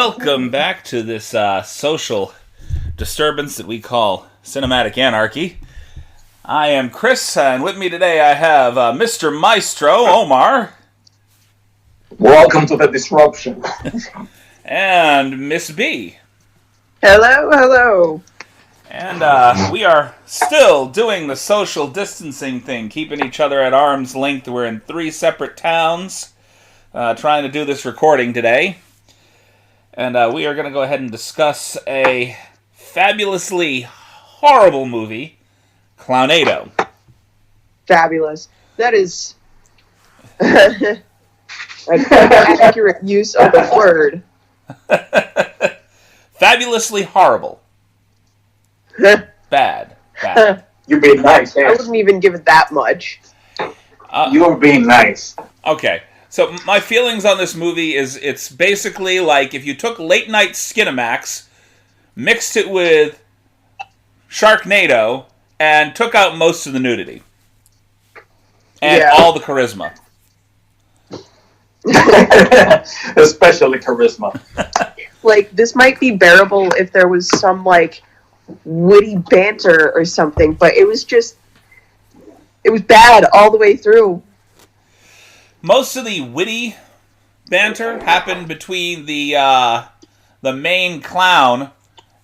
Welcome back to this social disturbance that we call Cinematic Anarchy. I am Chris, and with me today I have Mr. Maestro, Omar. Welcome to the disruption. And Miss B. Hello, hello. And we are still doing the social distancing thing, keeping each other at arm's length. We're in 3 separate towns trying to do this recording today. And we are going to go ahead and discuss a fabulously horrible movie, Clownado. Fabulous. That is an accurate use of the word. Fabulously horrible. Bad. You're being nice. I wouldn't even give it that much. You're being nice. Okay. So my feelings on this movie is it's basically like if you took late night Skinamax, mixed it with Sharknado, and took out most of the nudity. And all the charisma. Especially charisma. Like, this might be bearable if there was some, like, witty banter or something, but it was bad all the way through. Most of the witty banter happened between the main clown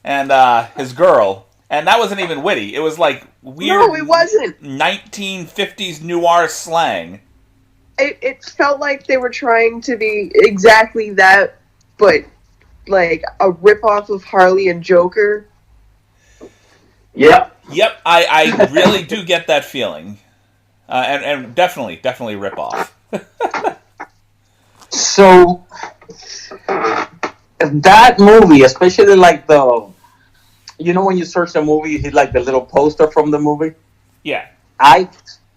and his girl, and that wasn't even witty. It was like weird. No, it wasn't. 1950s noir slang. It felt like they were trying to be exactly that, but like a ripoff of Harley and Joker. Yep. I really do get that feeling, and definitely ripoff. So, that movie, especially like when you search the movie, you hit like the little poster from the movie. Yeah.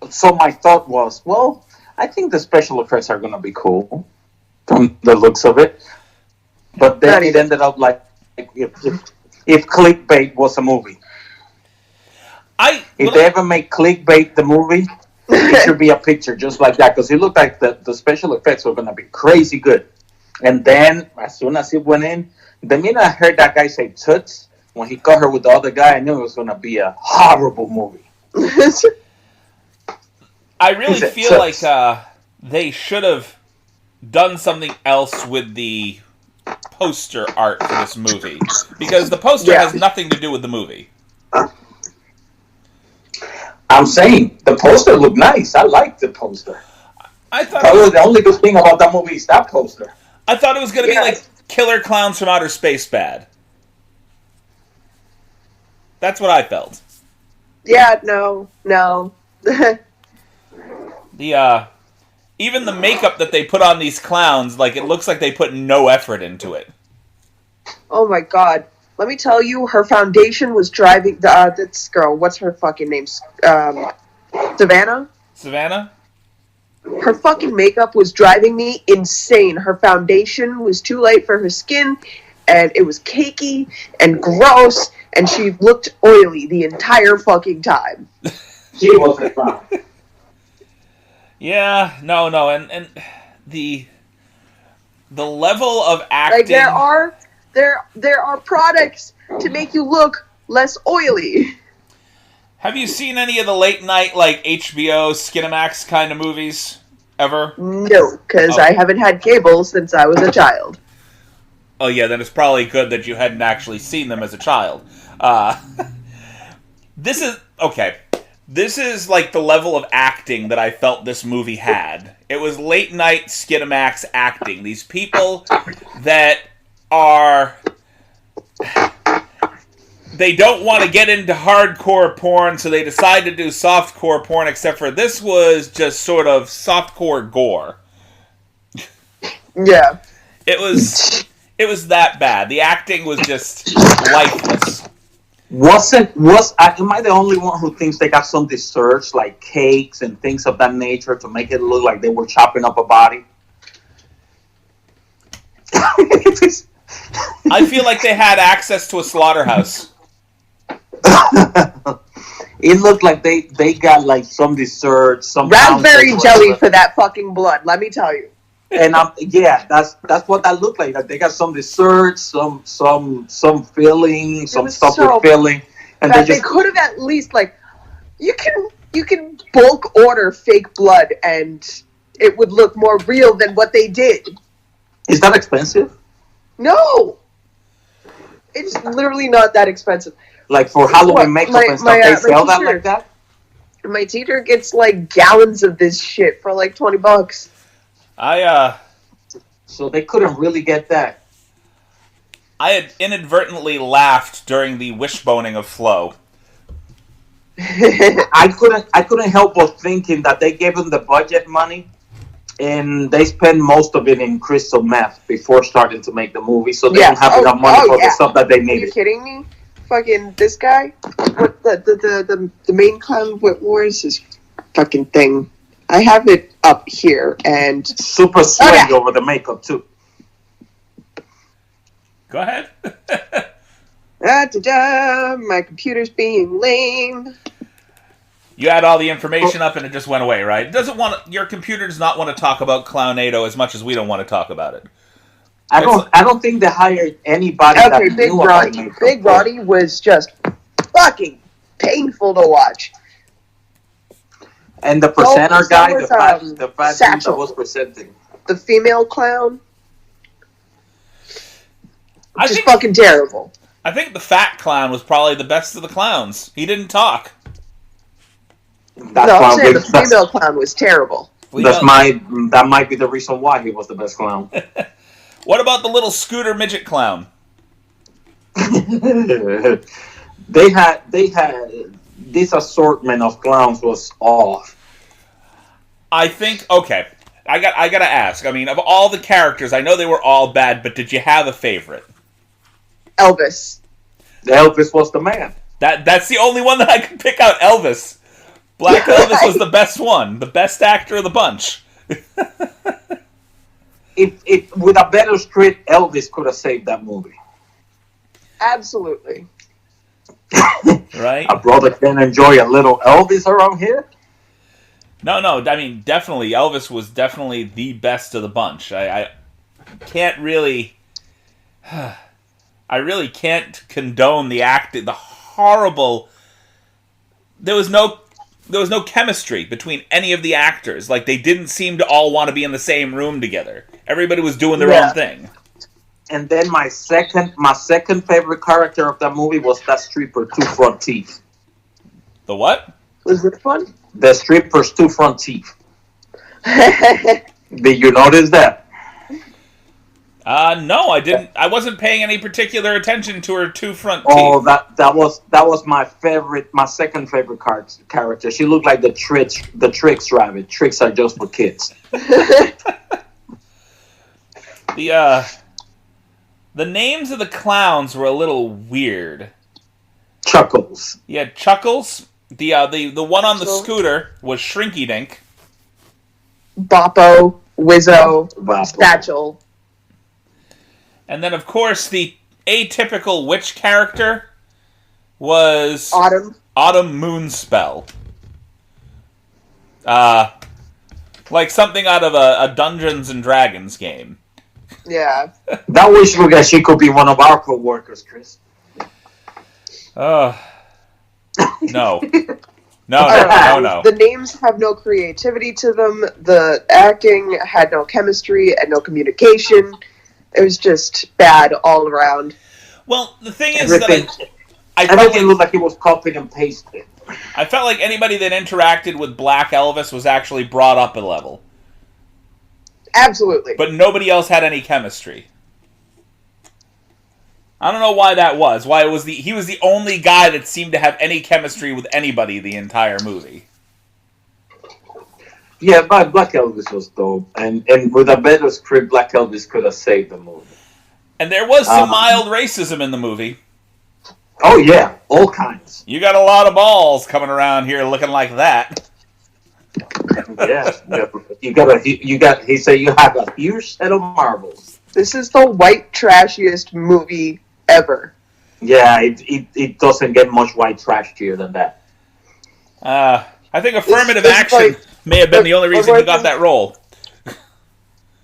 So my thought was, well, I think the special effects are going to be cool from the looks of it. But then it ended up like if Clickbait was a movie. If they ever make Clickbait the movie, it should be a picture just like that, because it looked like the special effects were going to be crazy good. And then, as soon as it went in, the minute I heard that guy say toots, when he caught her with the other guy, I knew it was going to be a horrible movie. I really feel like they should have done something else with the poster art for this movie, because the poster has nothing to do with the movie. I'm saying the poster looked nice. I liked the poster. I thought probably the only good thing about that movie is that poster. I thought it was going to be like Killer Clowns from Outer Space bad. That's what I felt. Yeah, no. Even the makeup that they put on these clowns, like, it looks like they put no effort into it. Oh my god. Let me tell you, her foundation was driving this girl. What's her fucking name? Savannah? Savannah? Her fucking makeup was driving me insane. Her foundation was too light for her skin, and it was cakey and gross, and she looked oily the entire fucking time. She wasn't fun. Yeah, no, and the level of acting. Like, there are products to make you look less oily. Have you seen any of the late night, like, HBO, Skinamax kind of movies ever? No, because I haven't had cable since I was a child. Oh yeah, then it's probably good that you hadn't actually seen them as a child. This is like the level of acting that I felt this movie had. It was late night Skinamax acting. These people that they don't want to get into hardcore porn, so they decide to do softcore porn, except for this was just sort of softcore gore. Yeah. It was that bad. The acting was just lifeless. Am I the only one who thinks they got some desserts, like cakes and things of that nature, to make it look like they were chopping up a body? I feel like they had access to a slaughterhouse. It looked like they got like some dessert, some raspberry jelly for that fucking blood, let me tell you. And that's what that looked like. Like they got some dessert, some filling, some stuff so with filling, and they could have at least like you can bulk order fake blood and it would look more real than what they did. Is that expensive? No, it's literally not that expensive. Like for Halloween makeup and stuff, they sell that like that. My teacher gets like gallons of this shit for like $20. So they couldn't really get that. I had inadvertently laughed during the wishboning of Flo. I couldn't help but thinking that they gave them the budget money and they spend most of it in crystal meth before starting to make the movie, so they don't have enough money for the stuff that they needed. Are you kidding me? Fucking this guy, what the main clown? What was his fucking thing? I have it up here and super sweaty over the makeup too. Go ahead. My computer's being lame. You had all the information up and it just went away, right? Your computer does not want to talk about Clownado as much as we don't want to talk about it. I don't think they hired anybody. Okay, Big Roddy was just fucking painful to watch. And the presenter guy, the fat dude that was presenting, the female clown, just fucking terrible. I think the fat clown was probably the best of the clowns. He didn't talk. The female clown was terrible. That might be the reason why he was the best clown. What about the little scooter midget clown? They had this assortment of clowns was off. I think I gotta ask. I mean, of all the characters, I know they were all bad, but did you have a favorite? Elvis. Elvis was the man. That's the only one that I could pick out. Elvis. Black Elvis was the best one, the best actor of the bunch. If with a better script, Elvis could have saved that movie. Absolutely. Right? A brother can enjoy a little Elvis around here. No. I mean, definitely, Elvis was definitely the best of the bunch. I can't really... I really can't condone the acting, the horrible... There was no chemistry between any of the actors. Like, they didn't seem to all want to be in the same room together. Everybody was doing their own thing. And then my second favorite character of that movie was that stripper, two front teeth. The what? Was it fun? The stripper's two front teeth. Did you notice that? No, I didn't. I wasn't paying any particular attention to her two front teeth. Oh, that was my second favorite character. She looked like the Trix rabbit. Tricks are just for kids. The names of the clowns were a little weird. Chuckles. Yeah, Chuckles. The one on the scooter was Shrinky Dink. Boppo, Wizzo, Satchel. And then, of course, the atypical witch character was Autumn Moonspell. Like something out of a Dungeons and Dragons game. Yeah. That wish that she could be one of our co-workers, Chris. No. No. The names have no creativity to them. The acting had no chemistry and no communication. It was just bad all around. Well, the thing is everything looked like it was copied and pasted. I felt like anybody that interacted with Black Elvis was actually brought up a level. Absolutely. But nobody else had any chemistry. I don't know why that was. Why he was the only guy that seemed to have any chemistry with anybody the entire movie. Yeah, but Black Elvis was dope, and with a better script, Black Elvis could have saved the movie. And there was some mild racism in the movie. Oh yeah, all kinds. You got a lot of balls coming around here looking like that. Yeah, he said you have a huge set of marbles. This is the white trashiest movie ever. Yeah, it doesn't get much white trash here than that. I think affirmative action may have been the only reason he got that role.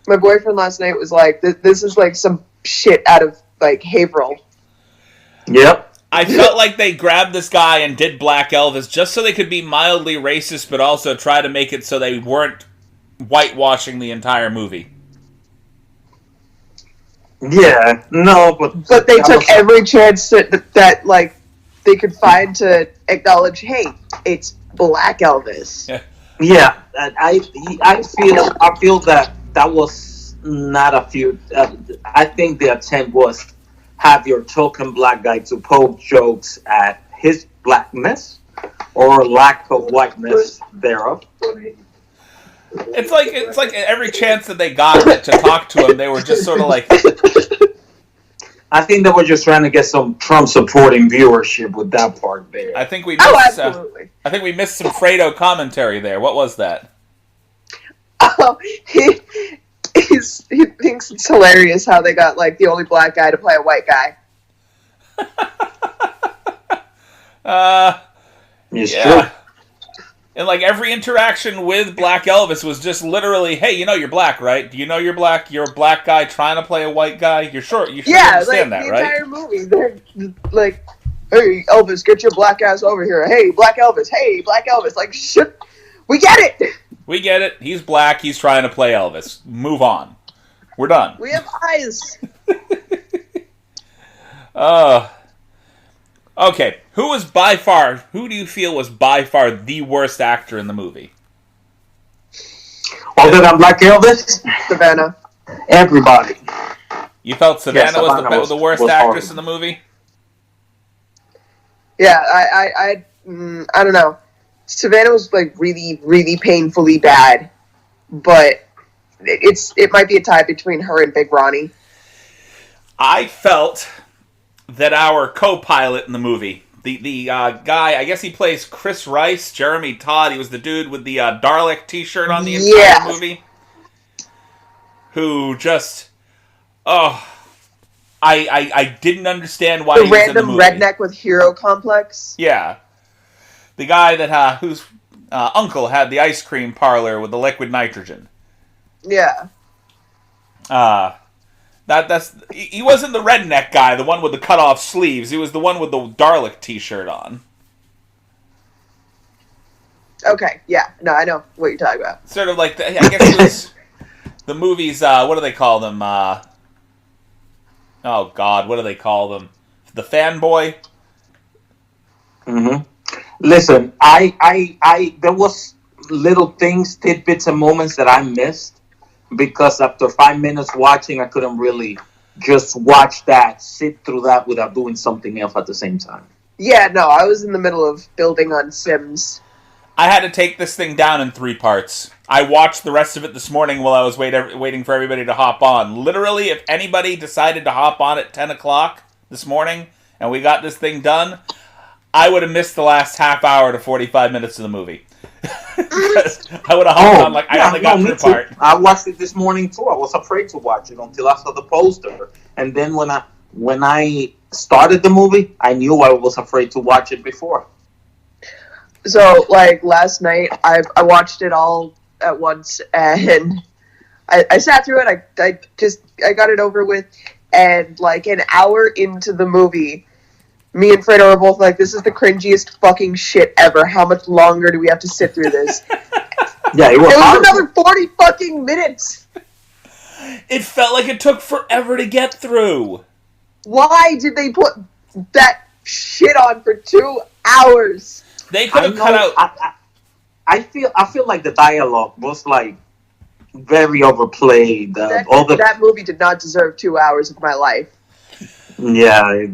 My boyfriend last night was like, "This is like some shit out of like Haverhill." Yep. I felt like they grabbed this guy and did Black Elvis just so they could be mildly racist, but also try to make it so they weren't whitewashing the entire movie. Yeah, no, but they took every chance that like they could find to acknowledge, hey, it's Black Elvis. Yeah, I feel that was not a few. I think the attempt was have your token black guy to poke jokes at his blackness or lack of whiteness thereof. It's like every chance that they got to talk to him, they were just sort of like. I think they were just trying to get some Trump supporting viewership with that part there. I think we missed. Absolutely. I think we missed some Fredo commentary there. What was that? Oh, he thinks it's hilarious how they got like the only black guy to play a white guy. It's yeah. true. And like every interaction with Black Elvis was just literally, hey, you know you're black, right? Do you know you're black? You're a black guy trying to play a white guy. You're sure you understand that, right? Yeah, like the entire movie, they're like, hey, Elvis, get your black ass over here. Hey, Black Elvis. Hey, Black Elvis. Like, shit, we get it. We get it. He's black. He's trying to play Elvis. Move on. We're done. We have eyes. Okay. Who do you feel was by far the worst actor in the movie? Other than Black Elvis? Savannah. Everybody. You felt Savannah was the worst actress horrible in the movie? Yeah, I don't know. Savannah was like really, really painfully bad, but it might be a tie between her and Big Ronnie. I felt that our co-pilot in the movie, the guy, I guess he plays Chris Rice, Jeremy Todd. He was the dude with the Dalek T-shirt on the entire movie, who just, I didn't understand why he was in the movie. The random redneck with hero complex. Yeah, the guy that whose uncle had the ice cream parlor with the liquid nitrogen. Yeah. He wasn't the redneck guy, the one with the cut off sleeves. He was the one with the Dalek T-shirt on. Okay, yeah, no, I know what you're talking about. Sort of like I guess it was the movies. What do they call them? Oh God, what do they call them? The fanboy. Mm-hmm. Listen, I there was little things, tidbits, and moments that I missed because after 5 minutes watching, I couldn't really just watch that, sit through that without doing something else at the same time. Yeah, no, I was in the middle of building on Sims. I had to take this thing down in 3 parts. I watched the rest of it this morning while I was waiting for everybody to hop on. Literally, if anybody decided to hop on at 10 o'clock this morning and we got this thing done, I would have missed the last half hour to 45 minutes of the movie. I would have hopped on I only got through part. I watched it this morning too. I was afraid to watch it until I saw the poster. And then when I started the movie, I knew I was afraid to watch it before. So, like, last night, I watched it all at once, and I sat through it, I got it over with, and, like, an hour into the movie, me and Fredo were both like, this is the cringiest fucking shit ever. How much longer do we have to sit through this? Yeah, it was another 40 fucking minutes! It felt like it took forever to get through. Why did they put that shit on for 2 hours? They could have cut out. I feel like the dialogue was like very overplayed. That movie did not deserve 2 hours of my life. Yeah,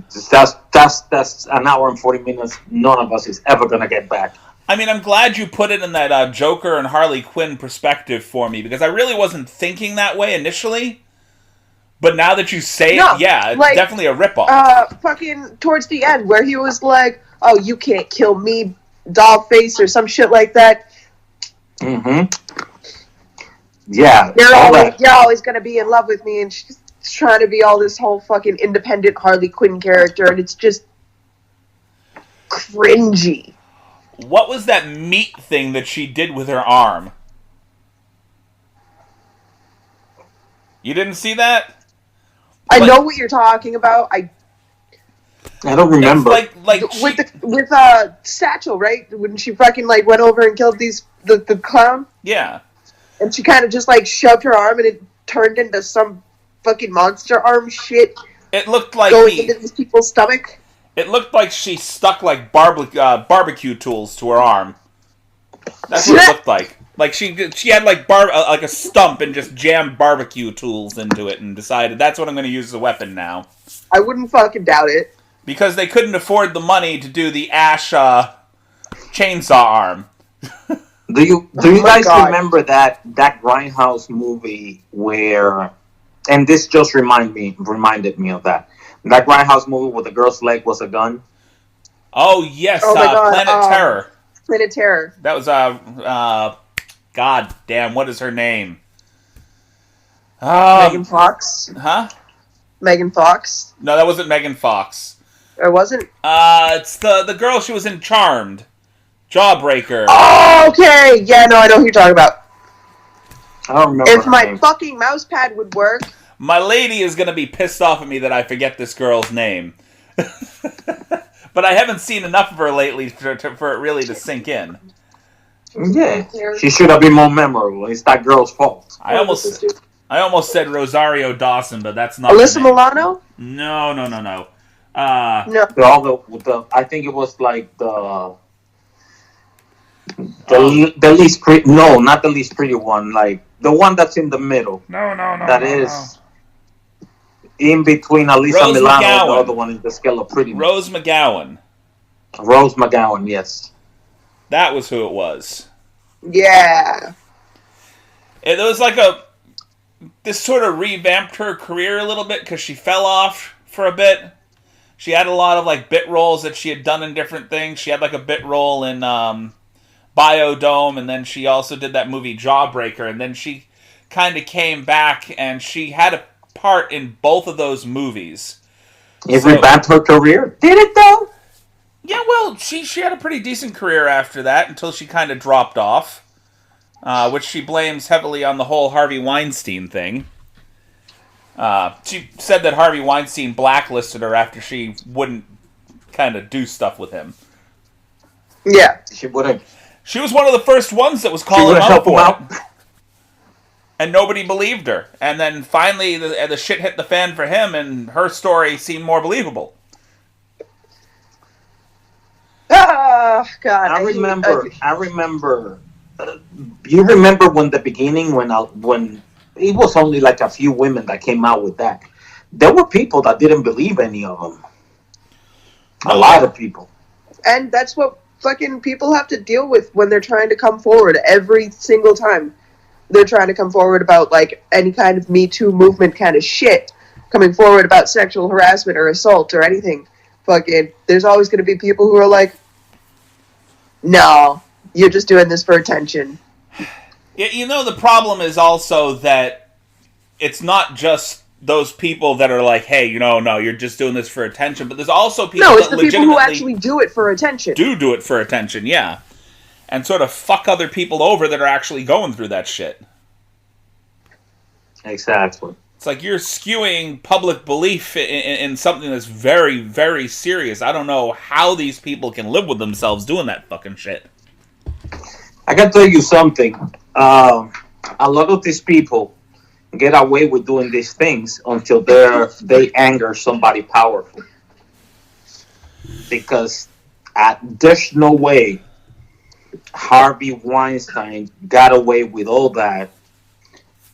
that's an hour and 40 minutes. None of us is ever gonna get back. I mean, I'm glad you put it in that Joker and Harley Quinn perspective for me because I really wasn't thinking that way initially. But now that you say it, yeah, it's like, definitely a ripoff. Fucking towards the end where he was like, "Oh, you can't kill me, doll face," or some shit like that. Mm-hmm. Yeah. You're always gonna be in love with me, and she's trying to be all this whole fucking independent Harley Quinn character, and it's just cringy. What was that meat thing that she did with her arm? You didn't see that? I know what you're talking about. I don't remember. With Satchel, right? When she fucking like went over and killed the clown. Yeah. And she kind of just like shoved her arm and it turned into some fucking monster arm shit. It looked like going into these people's stomach. It looked like she stuck like barbecue tools to her arm. That's what it looked like. Like she had like a stump and just jammed barbecue tools into it and decided that's what I'm going to use as a weapon now. I wouldn't fucking doubt it. Because they couldn't afford the money to do the Ash chainsaw arm. Do you guys remember that Grindhouse movie where, and this just reminded me of that Grindhouse movie where the girl's leg was a gun? Oh yes, Planet Terror. Planet Terror. That was God damn, what is her name? Megan Fox. Huh? Megan Fox. No, that wasn't Megan Fox. Or wasn't? It's the girl she was in Charmed. Jawbreaker. Oh, okay. Yeah, no, I know who you're talking about. I don't remember. If my fucking mouse pad would work. My lady is going to be pissed off at me that I forget this girl's name. But I haven't seen enough of her lately for it really to sink in. Yeah, she should have been more memorable. It's that girl's fault. I almost said Rosario Dawson, but that's not Alyssa Milano? No. No. I think it was like the least pretty. No, not the least pretty one. Like the one that's in the middle. No. That is in between Alyssa Milano and the other one in the scale of pretty. Rose McGowan. Rose McGowan, yes. That was who it was. Yeah. It was like this sort of revamped her career a little bit because she fell off for a bit. She had a lot of like bit roles that she had done in different things. She had like a bit role in Biodome, and then she also did that movie Jawbreaker, and then she kind of came back and she had a part in both of those movies. It revamped her career? Did it though? Yeah, well, she had a pretty decent career after that until she kind of dropped off, which she blames heavily on the whole Harvey Weinstein thing. She said that Harvey Weinstein blacklisted her after she wouldn't kind of do stuff with him. Yeah. She wouldn't. She was one of the first ones that was calling him out for it. And nobody believed her. And then finally the shit hit the fan for him and her story seemed more believable. Oh, God. I remember. You remember when the beginning, when it was only like a few women that came out with that. There were people that didn't believe any of them. A lot of people. And that's what fucking people have to deal with when they're trying to come forward every single time. They're trying to come forward about like any kind of Me Too movement kind of shit. Coming forward about sexual harassment or assault or anything. Fucking, there's always going to be people who are like, no, you're just doing this for attention. Yeah, you know, the problem is also that it's not just those people that are like, hey, no, you're just doing this for attention, but there's also people no, it's that the people who actually do it for attention. Do it for attention, yeah. And sort of fuck other people over that are actually going through that shit. Exactly. It's like you're skewing public belief in something that's very, very serious. I don't know how these people can live with themselves doing that fucking shit. I can tell you something. A lot of these people get away with doing these things until they anger somebody powerful. Because there's no way Harvey Weinstein got away with all that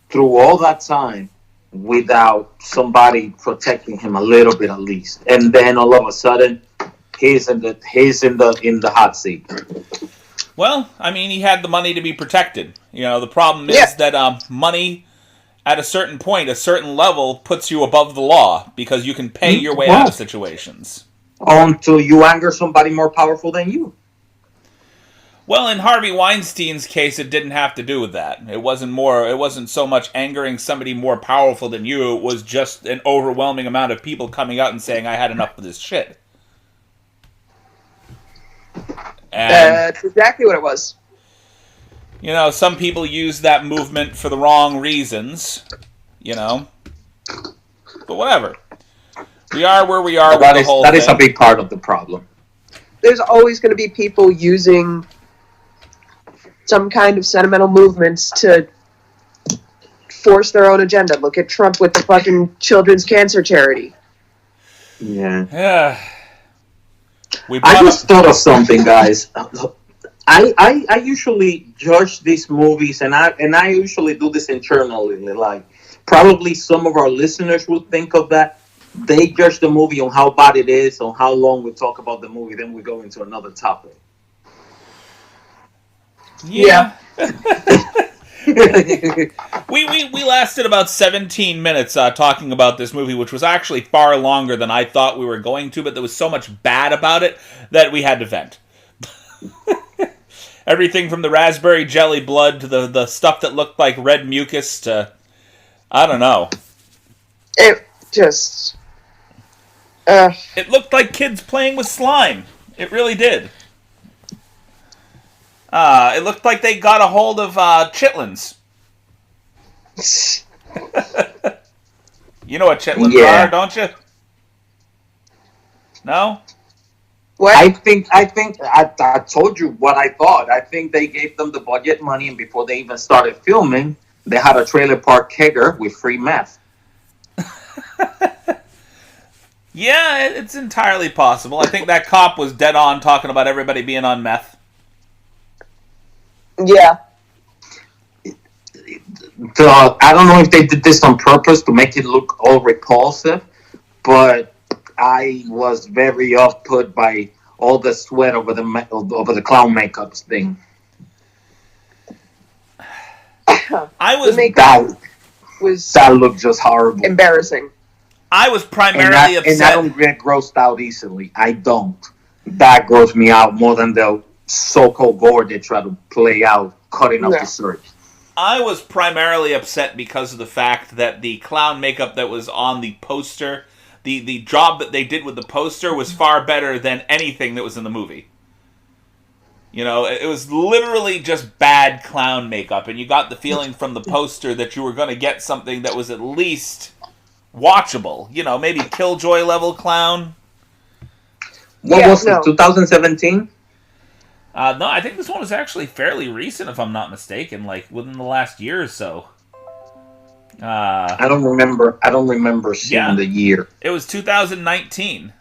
through all that time without somebody protecting him a little bit at least, and then all of a sudden he's in the hot seat. Well, I mean, he had the money to be protected. The problem is that money at a certain point, a certain level, puts you above the law because you can pay your way out of situations. Until you anger somebody more powerful than you. Well, in Harvey Weinstein's case, it didn't have to do with that. It wasn't so much angering somebody more powerful than you. It was just an overwhelming amount of people coming out and saying, I had enough of this shit. And, that's exactly what it was. Some people use that movement for the wrong reasons. you know? But whatever. We are where we are with That the is whole that thing. is a big part of the problem. There's always going to be people using some kind of sentimental movements to force their own agenda. Look at Trump with the fucking children's cancer charity. Yeah. Yeah. I just thought of something, guys. I usually judge these movies, and I usually do this internally. Like, probably some of our listeners will think of that. They judge the movie on how bad it is, on how long we talk about the movie, then we go into another topic. Yeah. we lasted about 17 minutes talking about this movie, which was actually far longer than I thought we were going to, but there was so much bad about it that we had to vent. Everything from the raspberry jelly blood to the stuff that looked like red mucus to, I don't know. It just... It looked like kids playing with slime. It really did. It looked like they got a hold of chitlins. You know what chitlins are, don't you? No? What? I think I told you what I thought. I think they gave them the budget money, and before they even started filming, they had a trailer park kegger with free meth. Yeah, it's entirely possible. I think that cop was dead on talking about everybody being on meth. Yeah. I don't know if they did this on purpose to make it look all repulsive, but I was very off-put by all the sweat over the clown makeup thing. I was that looked just horrible, embarrassing. I was primarily upset. And I don't get grossed out easily. I don't. That grossed me out more than the so-called gore they try to play out, cutting up the search. I was primarily upset because of the fact that the clown makeup that was on the poster, the job that they did with the poster was far better than anything that was in the movie. You know, it was literally just bad clown makeup, and you got the feeling from the poster that you were going to get something that was at least watchable. You know, maybe Killjoy level clown. What was it, 2017? No, I think this one was actually fairly recent, if I'm not mistaken, like within the last year or so. I don't remember seeing the year. It was 2019.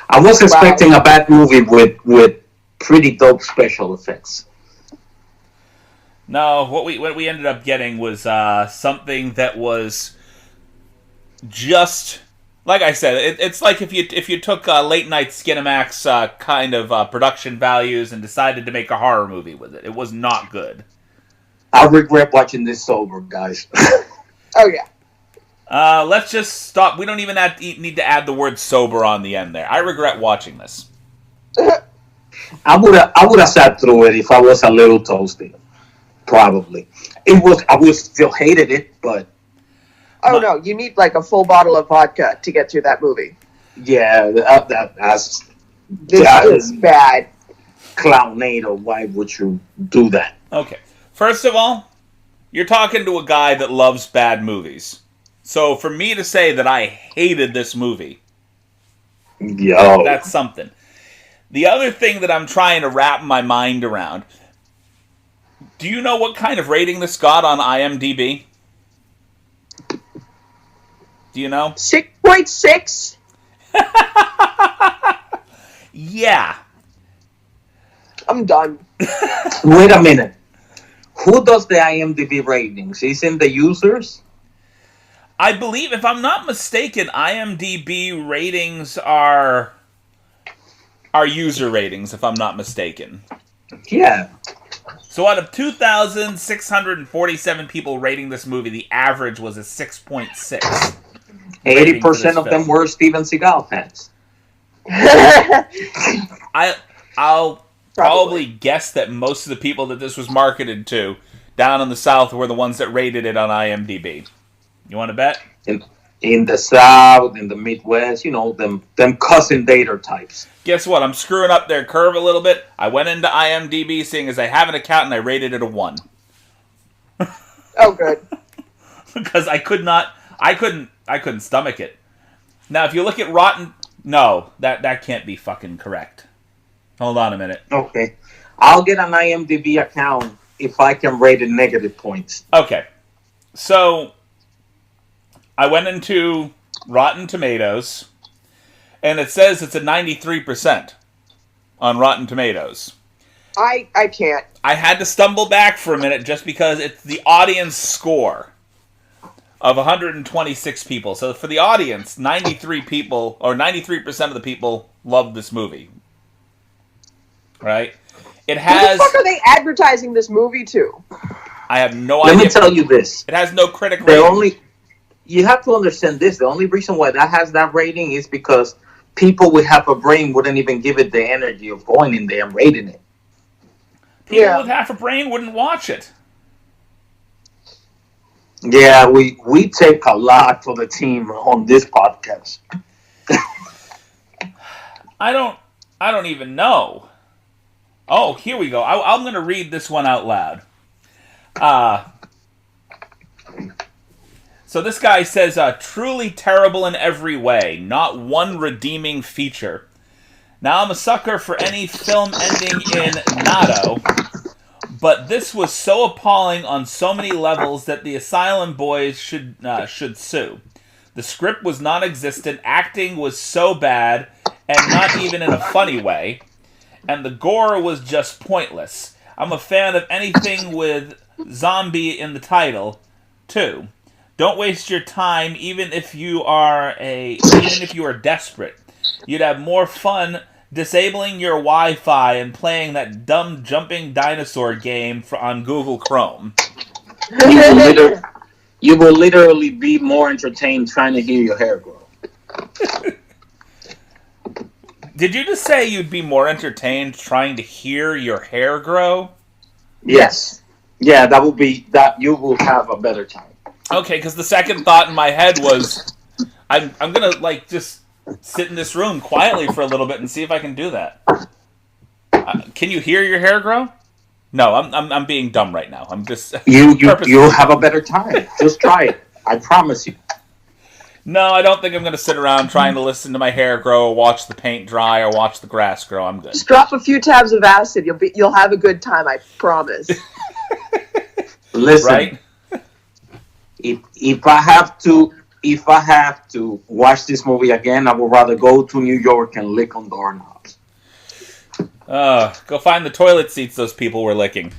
I was expecting a bad movie with pretty dope special effects. No, what we ended up getting was something that was just, like I said, it's like if you took late night Skinamax kind of production values and decided to make a horror movie with it. It was not good. I regret watching this sober, guys. Oh yeah. Let's just stop. We don't even need to add the word sober on the end there. I regret watching this. I would have sat through it if I was a little toasty. Probably. I would still hated it, but... Oh, no. You need, like, a full bottle of vodka to get through that movie. Yeah, that's... This is bad. Clownado, why would you do that? Okay. First of all, you're talking to a guy that loves bad movies. So for me to say that I hated this movie... Yo. That's something. The other thing that I'm trying to wrap my mind around... Do you know what kind of rating this got on IMDb? Do you know? 6.6? Yeah. I'm done. Wait a minute. Who does the IMDb ratings? Isn't the users? I believe, if I'm not mistaken, IMDb ratings are user ratings, if I'm not mistaken. Yeah. So out of 2,647 people rating this movie, the average was a 6.6. 80% of them were Steven Seagal fans. I'll probably guess that most of the people that this was marketed to down in the South were the ones that rated it on IMDb. You want to bet? In the South, in the Midwest, you know, them cousin dater types. Guess what? I'm screwing up their curve a little bit. I went into IMDb seeing as I have an account and I rated it a 1. Oh, good. Because I couldn't stomach it. Now, if you look at Rotten, no, that can't be fucking correct. Hold on a minute. Okay. I'll get an IMDb account if I can rate it negative points. Okay. So, I went into Rotten Tomatoes, and it says it's a 93% on Rotten Tomatoes. I can't. I had to stumble back for a minute just because it's the audience score of 126 people. So for the audience, 93 people, or 93% of the people love this movie. Right? It has... Who the fuck are they advertising this movie to? I have no idea. Let me tell you this. It has no critic rating. You have to understand this. The only reason why that has that rating is because people with half a brain wouldn't even give it the energy of going in there and rating it. People with half a brain wouldn't watch it. Yeah, we take a lot for the team on this podcast. I don't even know. Oh, here we go. I'm going to read this one out loud. So this guy says, truly terrible in every way. Not one redeeming feature. Now, I'm a sucker for any film ending in Nado, but this was so appalling on so many levels that the Asylum boys should sue. The script was non-existent, acting was so bad, and not even in a funny way, and the gore was just pointless. I'm a fan of anything with zombie in the title, too. Don't waste your time, even if you are desperate. You'd have more fun disabling your Wi-Fi and playing that dumb jumping dinosaur game on Google Chrome. You will literally be more entertained trying to hear your hair grow. Did you just say you'd be more entertained trying to hear your hair grow? Yes. Yeah, that you will have a better time. Okay, because the second thought in my head was, I'm gonna just sit in this room quietly for a little bit and see if I can do that. Can you hear your hair grow? No, I'm being dumb right now. I'm just you'll have a better time. Just try it. I promise you. No, I don't think I'm going to sit around trying to listen to my hair grow, or watch the paint dry, or watch the grass grow. I'm good. Just drop a few tabs of acid. You'll have a good time. I promise. Listen, right? If I have to watch this movie again, I would rather go to New York and lick on doorknobs. Go find the toilet seats those people were licking.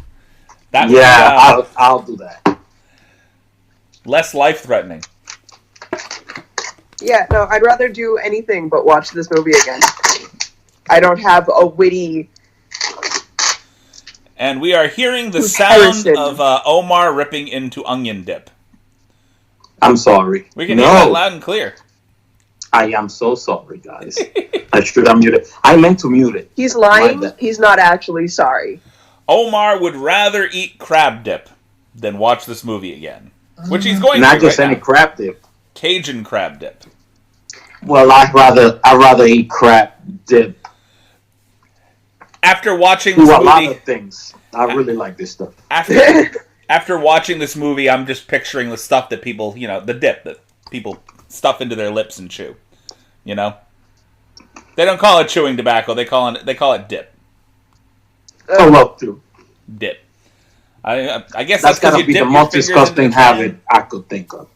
I'll do that. Less life-threatening. Yeah, no, I'd rather do anything but watch this movie again. I don't have a witty... And we are hearing the sound of Omar ripping into onion dip. I'm sorry. We can hear that loud and clear. I am so sorry, guys. I should have muted it. I meant to mute it. He's lying. He's not actually sorry. Omar would rather eat crab dip than watch this movie again. Which he's going to Not just any crab dip. Cajun crab dip. Well, I'd rather eat crab dip. After watching this movie... a lot of things. I really like this stuff. After watching this movie, I'm just picturing the stuff that people, the dip that people stuff into their lips and chew. They don't call it chewing tobacco. They call it dip. I love to. Dip. I guess that's gotta be the most disgusting habit I could think of.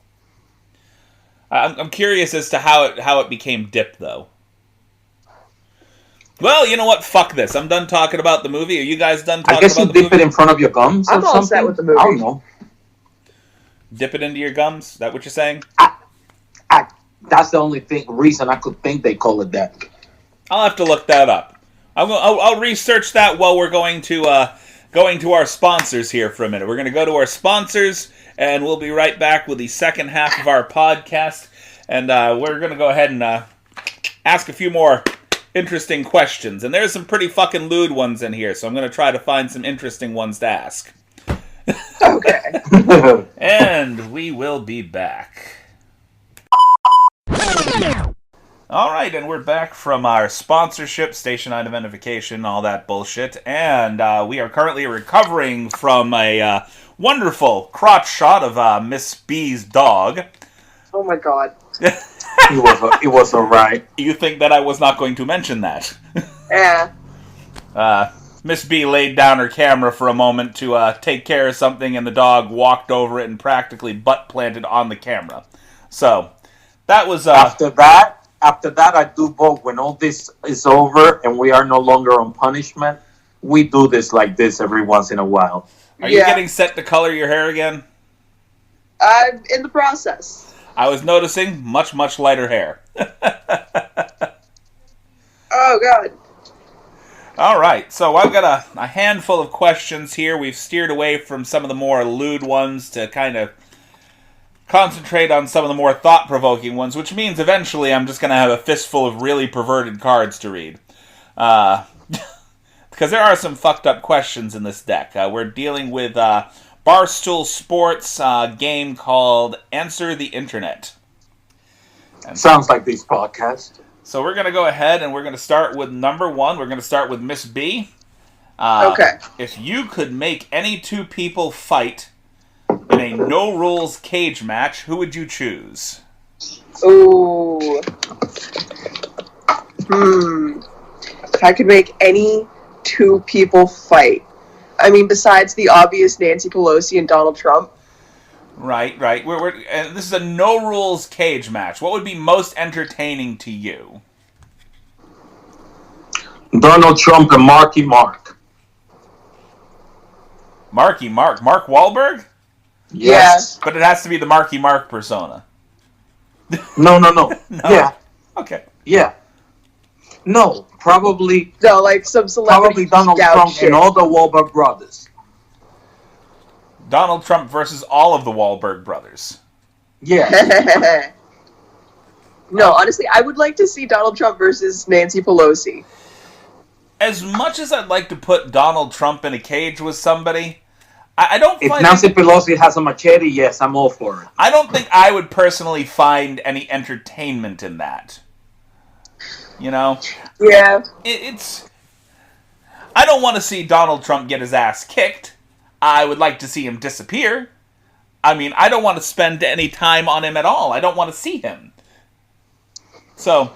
I'm curious as to how it became dip, though. Well, you know what? Fuck this. I'm done talking about the movie. Are you guys done talking about the movie? I guess you dip it in front of your gums I'm all set with the movie. I don't know. Dip it into your gums? Is that what you're saying? That's the only reason I could think they call it that. I'll have to look that up. I'll research that while we're going to our sponsors here for a minute. We're going to go to our sponsors, and we'll be right back with the second half of our podcast. And we're going to go ahead and ask a few more interesting questions. And there's some pretty fucking lewd ones in here, so I'm going to try to find some interesting ones to ask. Okay. And we will be back. All right, and we're back from our sponsorship, station identification, all that bullshit, and we are currently recovering from a wonderful crotch shot of Miss B's dog. Oh my god. It was alright. You think that I was not going to mention that? Yeah. Miss B laid down her camera for a moment to take care of something, and the dog walked over it and practically butt planted on the camera. So, that was... After that, I do vote when all this is over and we are no longer on punishment. We do this like this every once in a while. Are you getting set to color your hair again? I'm in the process. I was noticing much, much lighter hair. Oh, God. All right, so I've got a handful of questions here. We've steered away from some of the more lewd ones to kind of concentrate on some of the more thought-provoking ones, which means eventually I'm just going to have a fistful of really perverted cards to read. Because there are some fucked up questions in this deck. We're dealing with Barstool Sports game called Answer the Internet. Sounds like this podcast. So we're going to go ahead and we're going to start with number one. We're going to start with Miss B. Okay. If you could make any two people fight in a no-rules cage match, who would you choose? Ooh. If I could make any two people fight. I mean, besides the obvious Nancy Pelosi and Donald Trump. Right. And this is a no-rules cage match. What would be most entertaining to you? Donald Trump and Marky Mark. Marky Mark? Mark Wahlberg? Yes. But it has to be the Marky Mark persona. No. No. Yeah. Okay. Yeah. No, probably... No, like some celebrity Probably Donald Trump shit. and all the Wahlberg brothers. Donald Trump versus all of the Wahlberg brothers. Yeah. No, honestly, I would like to see Donald Trump versus Nancy Pelosi. As much as I'd like to put Donald Trump in a cage with somebody, I don't If find... Nancy Pelosi has a machete, yes, I'm all for it. I don't think I would personally find any entertainment in that. You know? Yeah. It's... I don't want to see Donald Trump get his ass kicked. I would like to see him disappear. I mean, I don't want to spend any time on him at all. I don't want to see him. So,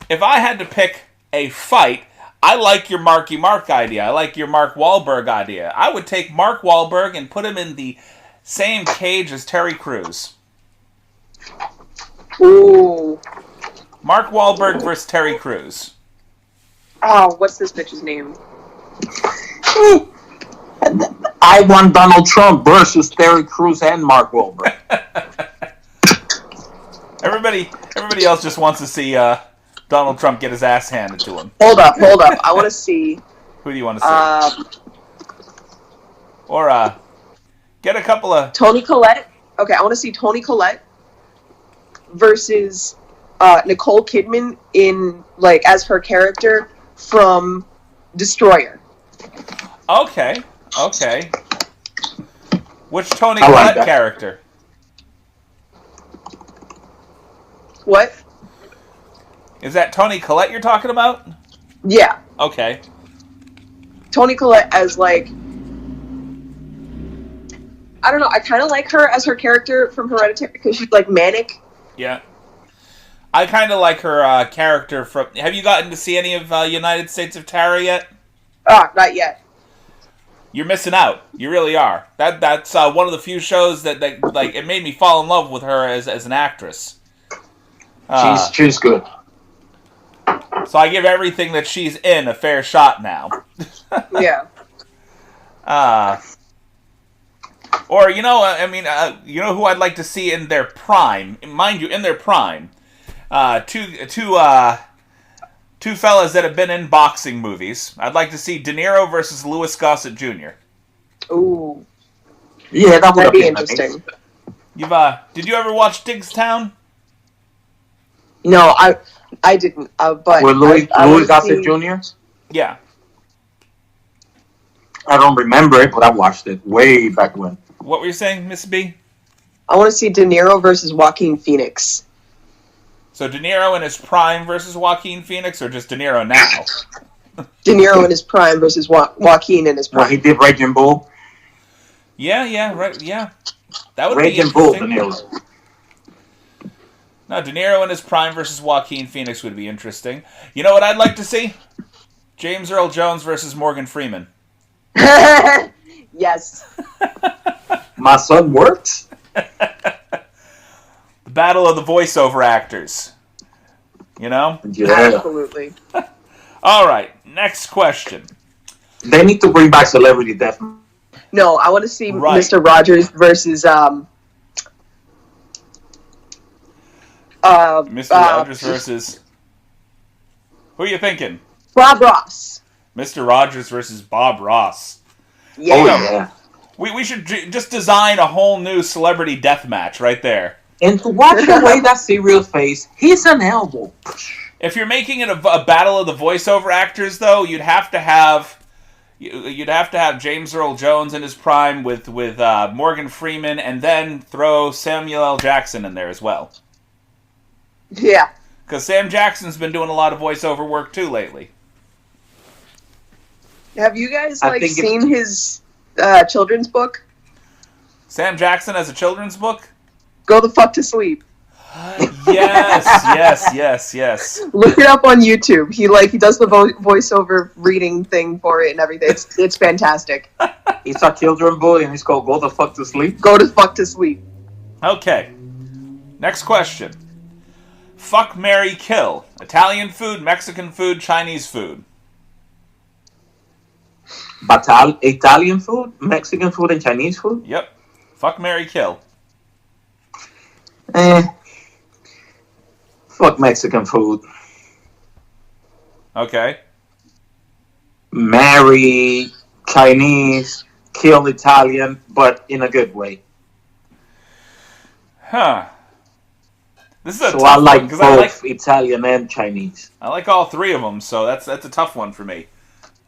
if I had to pick a fight, I like your Marky Mark idea. I like your Mark Wahlberg idea. I would take Mark Wahlberg and put him in the same cage as Terry Crews. Ooh. Mark Wahlberg versus Terry Crews. Oh, what's this bitch's name? I want Donald Trump versus Terry Crews and Mark Wahlberg. Everybody else just wants to see Donald Trump get his ass handed to him. Hold up. I want to see. Who do you want to see? Or get a couple of... Toni Collette. Okay, I want to see Toni Collette versus Nicole Kidman in, like, as her character from Destroyer. Okay. Which Toni I like Collette that. character? What? Is that Toni Collette you're talking about? Yeah. Okay. Toni Collette as, like... I don't know, I kind of like her as her character from Hereditary because she's, like, manic. Yeah. I kind of like her character from... Have you gotten to see any of United States of Tara yet? Ah, not yet. You're missing out. You really are. That's one of the few shows that like it made me fall in love with her as an actress. She's good. So I give everything that she's in a fair shot now. Yeah. Or you know who I'd like to see in their prime, mind you, in their prime. Two fellas that have been in boxing movies. I'd like to see De Niro versus Louis Gossett Jr. Ooh. Yeah, that would That'd be been interesting. Nice. Did you ever watch Digstown? No, I didn't. But With Louis wanna Gossett see- Jr.? Yeah. I don't remember it, but I watched it way back when. What were you saying, Miss B? I want to see De Niro versus Joaquin Phoenix. So De Niro in his prime versus Joaquin Phoenix, or just De Niro now? De Niro in his prime versus Joaquin in his Well, prime. he did Raging Bull. Yeah, right, yeah. That would be Raging Bull, De interesting. Niro. No, De Niro in his prime versus Joaquin Phoenix would be interesting. You know what I'd like to see? James Earl Jones versus Morgan Freeman. Yes. My son works. The battle of the voiceover actors. You know? Yeah. Absolutely. All right, next question. They need to bring back Celebrity Death. No, I want to see Right. Mr. Rogers versus Mr. Rogers versus... Who are you thinking? Bob Ross. Mr. Rogers versus Bob Ross. Yeah. Oh, yeah. We should just design a whole new celebrity death match right there. And to watch the way that serious face, he's an elbow. If you're making it a battle of the voiceover actors, though, you'd have to have James Earl Jones in his prime with Morgan Freeman, and then throw Samuel L. Jackson in there as well. Yeah. Because Sam Jackson's been doing a lot of voiceover work too lately. Have you guys I think seen his children's book? Sam Jackson has a children's book? Go the fuck to sleep. Yes. Look it up on YouTube. He does the voiceover reading thing for it and everything. It's fantastic. It's a children's book, and it's called Go the Fuck to Sleep. Go to fuck to sleep. Okay. Next question. Fuck, marry, kill. Italian food, Mexican food, Chinese food. Italian food, Mexican food, and Chinese food? Yep. Fuck, marry, kill. Fuck Mexican food. Okay. Marry Chinese, kill Italian, but in a good way. Huh. This is a So tough I like one, 'cause both Italian and Chinese. I like all three of them, so that's a tough one for me.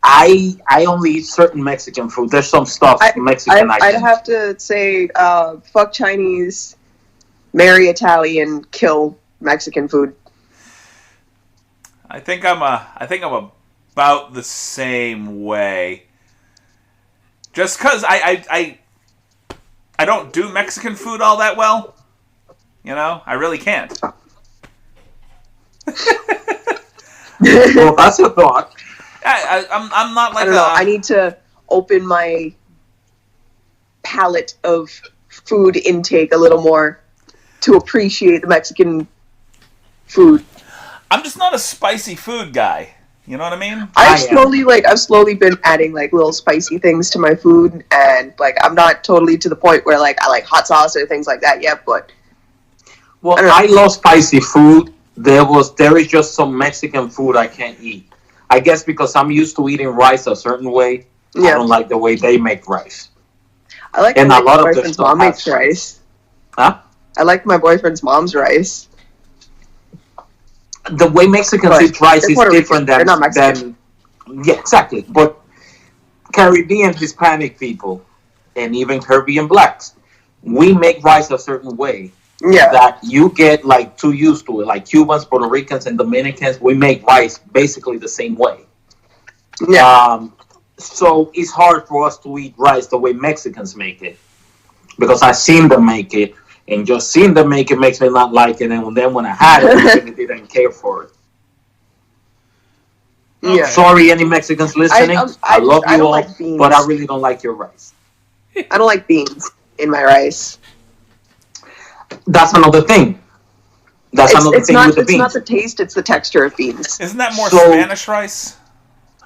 I only eat certain Mexican food. There's some stuff Mexican I'd have to say fuck Chinese, marry Italian, kill Mexican food. I think I'm about the same way. Just because I don't do Mexican food all that well. You know, I really can't. Well, that's a thought. I'm not like I don't know. I need to open my palette of food intake a little more to appreciate the Mexican food. I'm just not a spicy food guy. You know what I mean? I've slowly been adding little spicy things to my food, and I'm not totally to the point where I like hot sauce or things like that yet. But I love spicy food. There is just some Mexican food I can't eat. I guess because I'm used to eating rice a certain way. Yeah. I don't like the way they make rice. I like And my a lot of their boyfriend's stuff mom has makes rice. Huh? I like my boyfriend's mom's rice. The way Mexicans But eat rice they're is Puerto different Rican. They're not Mexican. yeah, exactly. But Caribbean Hispanic people and even Caribbean blacks, we make rice a certain way. Yeah. That you get too used to it. Like Cubans, Puerto Ricans, and Dominicans, we make rice basically the same way. Yeah. So it's hard for us to eat rice the way Mexicans make it, because I've seen them make it, and just seeing them make it makes me not like it. And then when I had it, I really didn't care for it. Yeah. Sorry, any Mexicans listening. I love you all, like beans. but I really don't like your rice. I don't like beans in my rice. That's another thing. That's another thing with the beans. It's not the taste, it's the texture of beans. Isn't that more So- Spanish rice?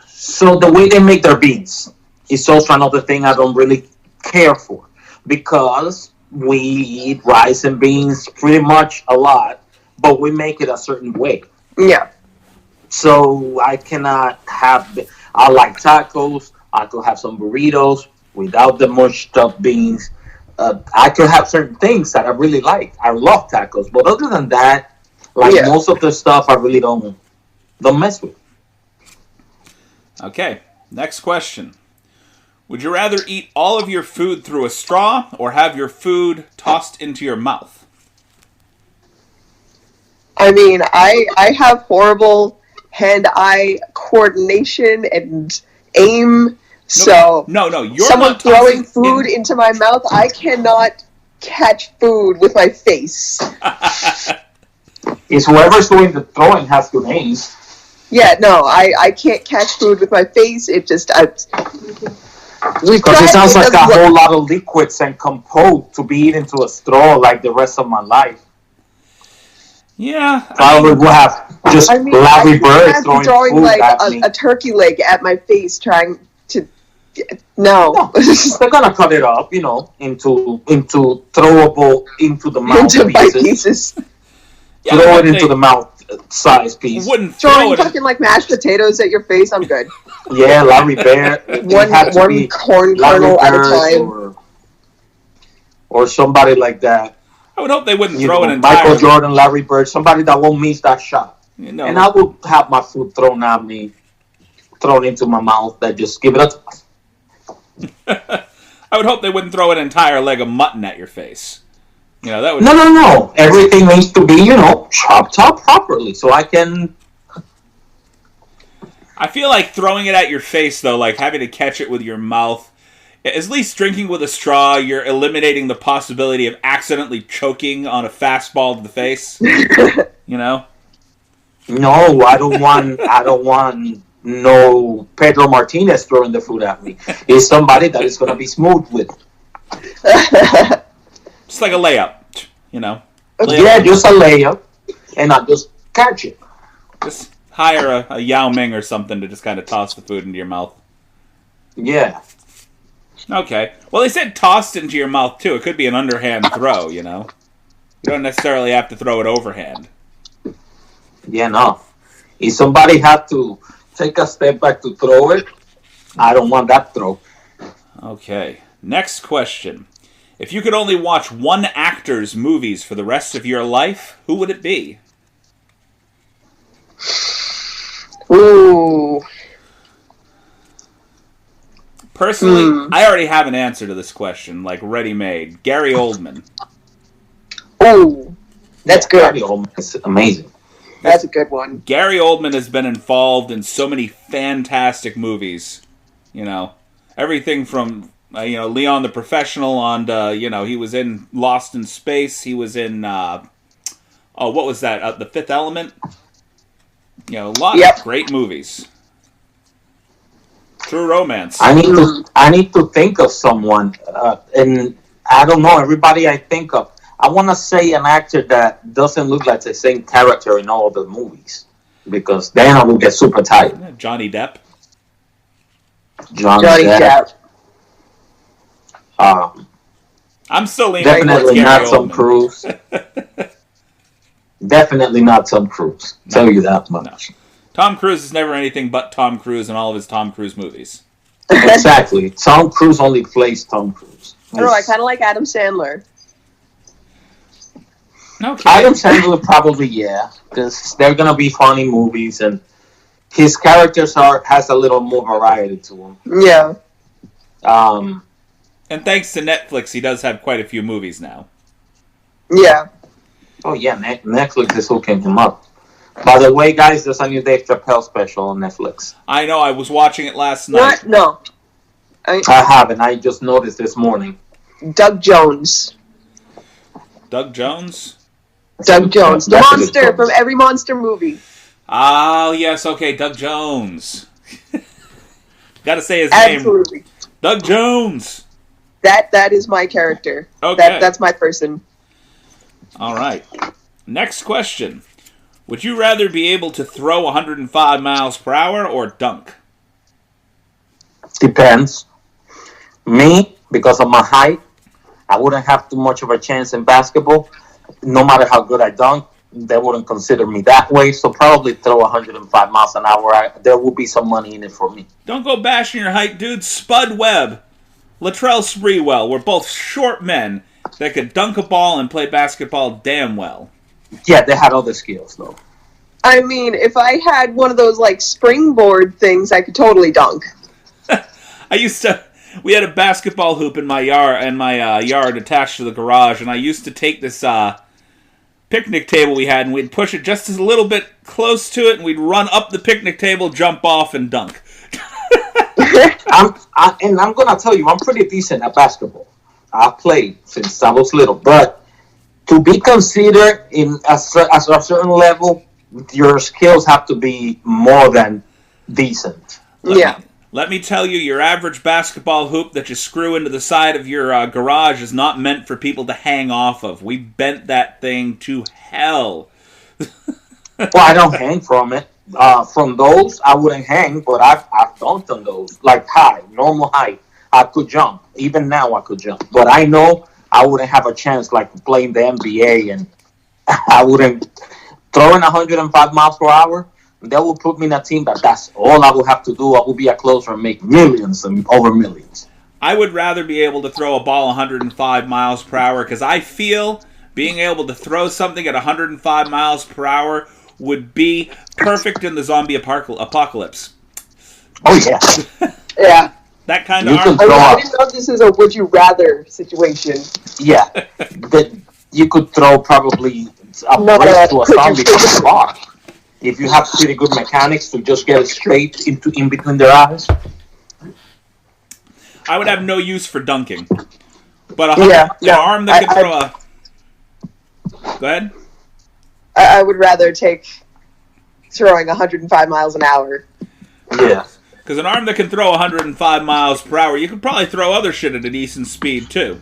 So the way they make their beans is also another thing I don't really care for, because we eat rice and beans pretty much a lot, but we make it a certain way. Yeah. So I cannot I like tacos. I could have some burritos without the mushed up beans. I could have certain things that I really like. I love tacos, but other than that, most of the stuff I really don't mess with. Okay, next question. Would you rather eat all of your food through a straw or have your food tossed into your mouth? I mean, I have horrible hand-eye coordination and aim, so No, you're someone not tossing throwing food into my mouth, I cannot catch food with my face. Is whoever's doing the throwing has good aim. Yeah, no, I can't catch food with my face. It just because it sounds like a whole lot of liquids and compote to be eaten to a straw like the rest of my life. Yeah, Probably will have just Larry Bird throwing food like at me. a turkey leg at my face, trying to. No. They're gonna cut it up, into throwable into the mouth into pieces. bite pieces. Yeah, throw it into the mouth size piece. Wouldn't throwing fucking like mashed potatoes at your face. I'm good. Yeah, Larry Bird. one corn kernel at a time, or somebody like that. I would hope they wouldn't throw an entire... Michael Jordan, Larry Bird, somebody that won't miss that shot. And I would have my food thrown at me, thrown into my mouth. That just give it a toss. I would hope they wouldn't throw an entire leg of mutton at your face. That would... No. Everything needs to be, chopped up properly so I can... I feel like throwing it at your face, though, like having to catch it with your mouth, at least drinking with a straw, you're eliminating the possibility of accidentally choking on a fastball to the face. No, I don't want no Pedro Martinez throwing the food at me. It's somebody that is going to be smooth with. Just like a layup, Yeah, just a layup, and I just catch it. Just hire a Yao Ming or something to just kind of toss the food into your mouth. Yeah. Okay. Well, they said tossed into your mouth, too. It could be an underhand throw, You don't necessarily have to throw it overhand. Yeah, no. If somebody had to take a step back to throw it, I don't want that throw. Okay. Next question. If you could only watch one actor's movies for the rest of your life, who would it be? Ooh. Personally, I already have an answer to this question, like ready-made. Gary Oldman. Ooh. That's good. Gary Oldman is amazing. That's a good one. Gary Oldman has been involved in so many fantastic movies. Everything from, Leon the Professional on, he was in Lost in Space. He was in, what was that? The Fifth Element? A lot of great movies. True Romance. I need to think of someone, and I don't know, everybody I think of. I want to say an actor that doesn't look like the same character in all the movies, because then I will get super tired. Johnny Depp. Johnny Depp. I'm still leaning definitely not Gary Tom Oldman. Cruise. Definitely not Tom Cruise. Tell you that much. No. Tom Cruise is never anything but Tom Cruise in all of his Tom Cruise movies. Exactly. Tom Cruise only plays Tom Cruise. I don't know, I kind of like Adam Sandler. Okay. Adam Sandler probably, because they're gonna be funny movies, and his characters has a little more variety to them. Yeah. And thanks to Netflix, he does have quite a few movies now. Yeah. Oh yeah, Netflix is hooking him up. By the way, guys, there's a new Dave Chappelle special on Netflix. I know, I was watching it last night. What? No. I haven't. I just noticed this morning. Doug Jones. Doug Jones? Doug Jones. The monster from every monster movie. Oh, yes, okay, Doug Jones. Gotta say his Absolutely. name. Doug Jones. That is my character. Okay. That's my person. All right. Next question. Would you rather be able to throw 105 miles per hour or dunk? Depends. Me, because of my height, I wouldn't have too much of a chance in basketball. No matter how good I dunk, they wouldn't consider me that way. So probably throw 105 miles an hour. There will be some money in it for me. Don't go bashing your height, dude. Spud Webb, Latrell Sprewell were both short men that could dunk a ball and play basketball damn well. Yeah, they had other skills, though. I mean, if I had one of those, like, springboard things, I could totally dunk. We had a basketball hoop in my yard attached to the garage, and I used to take this picnic table we had, and we'd push it just a little bit close to it, and we'd run up the picnic table, jump off, and dunk. I'm gonna tell you, I'm pretty decent at basketball. I've played since I was little, but to be considered in a certain level, your skills have to be more than decent. Let me tell you, your average basketball hoop that you screw into the side of your garage is not meant for people to hang off of. We bent that thing to hell. Well, I don't hang from it. From those, I wouldn't hang, but I've dunked on those. Like normal height. I could jump. Even now, I could jump. But I know I wouldn't have a chance like playing the NBA, and I wouldn't throwing 105 miles per hour. That will put me in a team that's all I will have to do. I will be a closer and make millions and over millions. I would rather be able to throw a ball 105 miles per hour because I feel being able to throw something at 105 miles per hour would be perfect in the zombie apocalypse. Oh, yeah. Yeah. That kind of I didn't know this is a would you rather situation. Yeah. You could throw probably a brace to a zombie from the bar. If you have pretty good mechanics to just get it straight in between their eyes. I would have no use for dunking. But an arm that could throw a... Go ahead. I would rather take throwing 105 miles an hour. Yeah. Because an arm that can throw 105 miles per hour, you could probably throw other shit at a decent speed, too.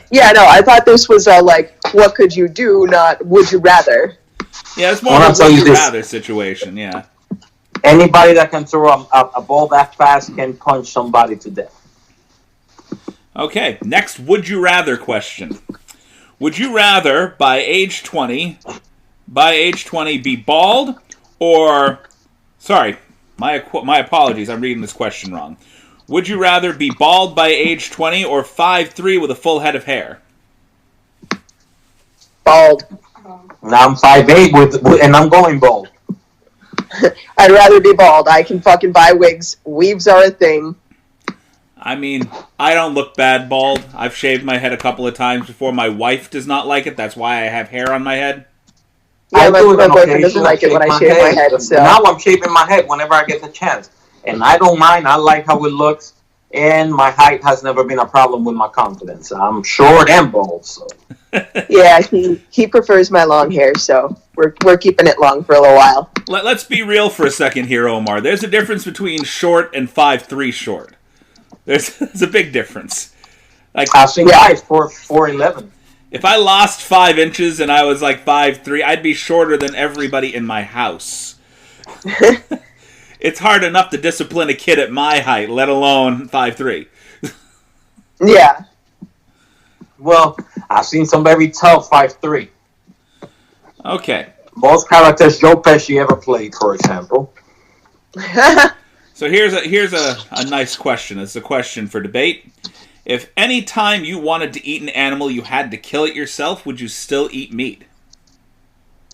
Yeah, no, I thought this was like, what could you do, not would you rather. Yeah, it's more of a would you rather situation, yeah. Anybody that can throw a ball that fast can punch somebody to death. Okay, next would you rather question. Would you rather, by age 20, be bald or... Sorry, my apologies, I'm reading this question wrong. Would you rather be bald by age 20 or 5'3" with a full head of hair? Bald. Now I'm 5'8", and I'm going bald. I'd rather be bald. I can fucking buy wigs. Weaves are a thing. I mean, I don't look bad bald. I've shaved my head a couple of times before. My wife does not like it. That's why I have hair on my head. Yeah, my boyfriend doesn't like it when I shave my head. So. Now I'm shaving my head whenever I get the chance. And I don't mind. I like how it looks. And my height has never been a problem with my confidence. I'm short and bald, so... Yeah, he prefers my long hair, so we're keeping it long for a little while. Let's be real for a second here, Omar. There's a difference between short and 5'3" short. There's a big difference. Like I've seen guys 4'11". If I lost 5 inches and I was like 5'3", I'd be shorter than everybody in my house. It's hard enough to discipline a kid at my height, let alone 5'3". Yeah. Well, I've seen some very tough 5'3". Okay. Most characters Joe Pesci ever played, for example. So here's a nice question. It's a question for debate. If any time you wanted to eat an animal, you had to kill it yourself, would you still eat meat?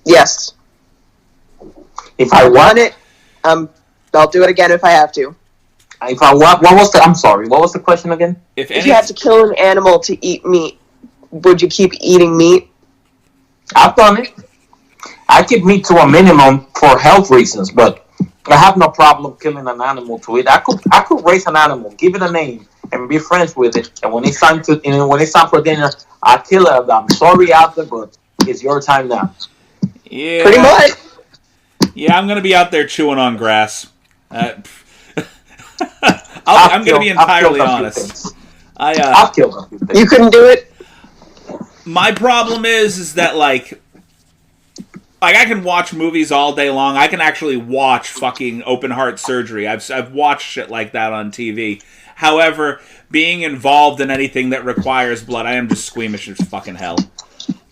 Yes. If I want it, I'll do it again if I have to. If I want, I'm sorry. What was the question again? If you had to kill an animal to eat meat, would you keep eating meat? I've done it. I keep meat to a minimum for health reasons, but I have no problem killing an animal to eat. I could raise an animal, give it a name, and be friends with it. And when it's time for dinner, I kill it. I'm sorry out there, but it's your time now. Yeah. Pretty much. Yeah, I'm gonna be out there chewing on grass. I'm going to be entirely honest. I'll kill them. You couldn't do it? My problem is that, like I can watch movies all day long. I can actually watch fucking open heart surgery. I've watched shit like that on TV. However, being involved in anything that requires blood, I am just squeamish as fucking hell.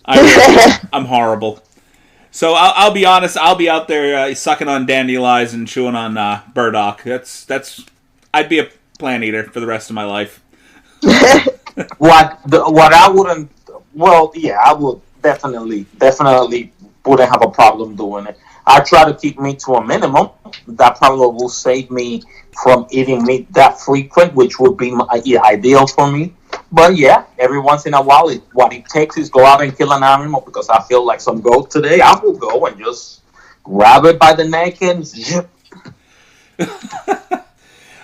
I'm horrible. So I'll be honest. I'll be out there sucking on dandelions and chewing on burdock. That's. I'd be a plant eater for the rest of my life. What I wouldn't. Well, yeah, I would definitely wouldn't have a problem doing it. I try to keep meat to a minimum. That probably will save me from eating meat that frequent, which would be ideal for me. But yeah, every once in a while, what it takes is go out and kill an animal because I feel like some goat today. I will go and just grab it by the neck and zip.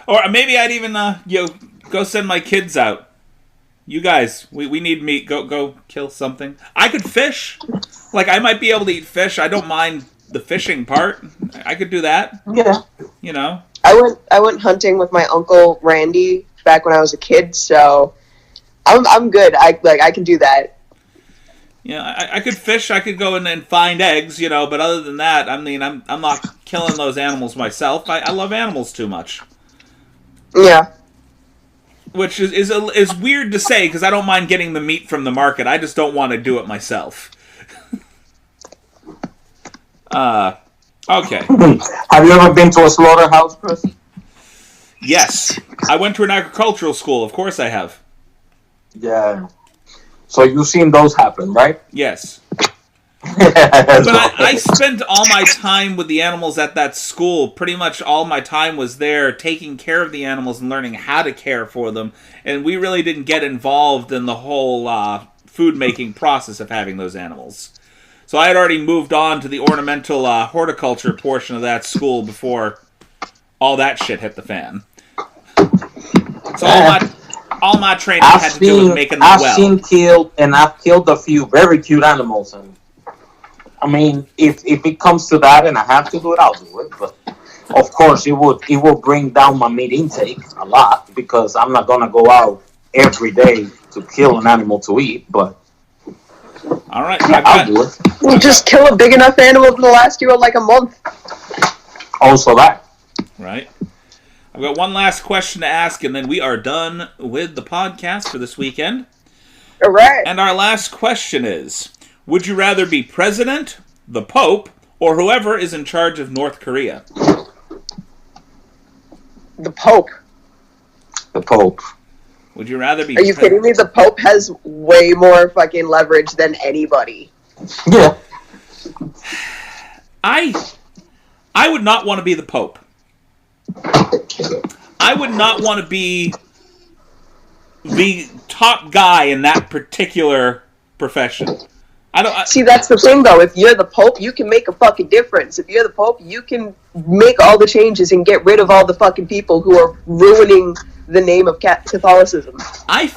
Or maybe I'd even go send my kids out. You guys, we need meat. Go kill something. I could fish. Like, I might be able to eat fish. I don't mind the fishing part. I could do that. Yeah. You know. I went hunting with my uncle Randy back when I was a kid, so I'm good. I can do that. Yeah, I could fish. I could go in and find eggs, But other than that, I mean, I'm not killing those animals myself. I love animals too much. Yeah. Which is weird to say because I don't mind getting the meat from the market. I just don't want to do it myself. Okay. Have you ever been to a slaughterhouse, Chris? Yes. I went to an agricultural school. Of course I have. Yeah. So you've seen those happen, right? Yes. But I spent all my time with the animals at that school. Pretty much all my time was there taking care of the animals and learning how to care for them. And we really didn't get involved in the whole food-making process of having those animals. So I had already moved on to the ornamental horticulture portion of that school before all that shit hit the fan. So all my training had to do with making them well. I've killed a few very cute animals. And I mean, if it comes to that and I have to do it, I'll do it. But of course, it will bring down my meat intake a lot because I'm not gonna go out every day to kill an animal to eat. But all right, I'll do it. You just kill a big enough animal to last you like a month. Also that. Right. I've got one last question to ask, and then we are done with the podcast for this weekend. All right. And our last question is, would you rather be president, the Pope, or whoever is in charge of North Korea? The Pope. The Pope. Would you rather be... Are you kidding me? The Pope has way more fucking leverage than anybody. Yeah. I would not want to be the Pope. I would not want to be the top guy in that particular profession. See, that's the thing, though. If you're the Pope, you can make a fucking difference. If you're the Pope, you can make all the changes and get rid of all the fucking people who are ruining the name of Catholicism. I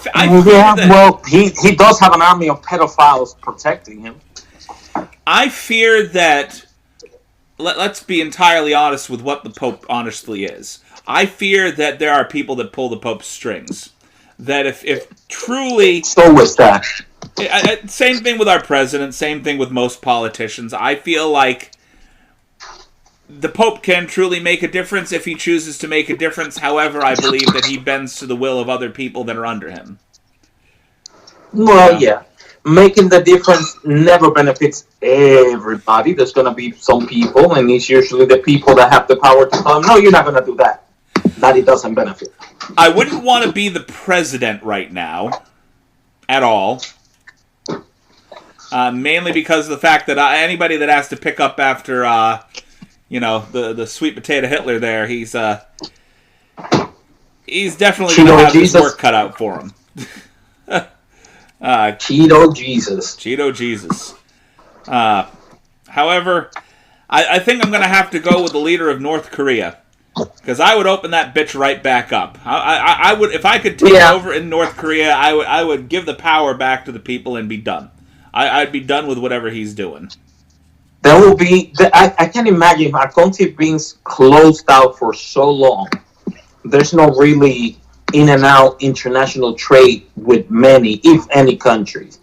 well, he does have an army of pedophiles protecting him. I fear that... Let's be entirely honest with what the Pope honestly is. I fear that there are people that pull the Pope's strings. That if truly... So is that. Same thing with our president, same thing with most politicians. I feel like the Pope can truly make a difference if he chooses to make a difference. However, I believe that he bends to the will of other people that are under him. Well, yeah. Making the difference never benefits everybody. There's going to be some people, and it's usually the people that have the power to tell them, no, you're not going to do that. That it doesn't benefit. I wouldn't want to be the president right now. At all. Mainly because of the fact that anybody that has to pick up after, the sweet potato Hitler there, he's definitely going to have his work cut out for him. Cheeto Jesus. However, I think I'm going to have to go with the leader of North Korea. Because I would open that bitch right back up. I would, if I could take over in North Korea, I would give the power back to the people and be done. I'd be done with whatever he's doing. There will be... I can imagine a country being closed out for so long. There's no really in and out international trade with many, if any, countries.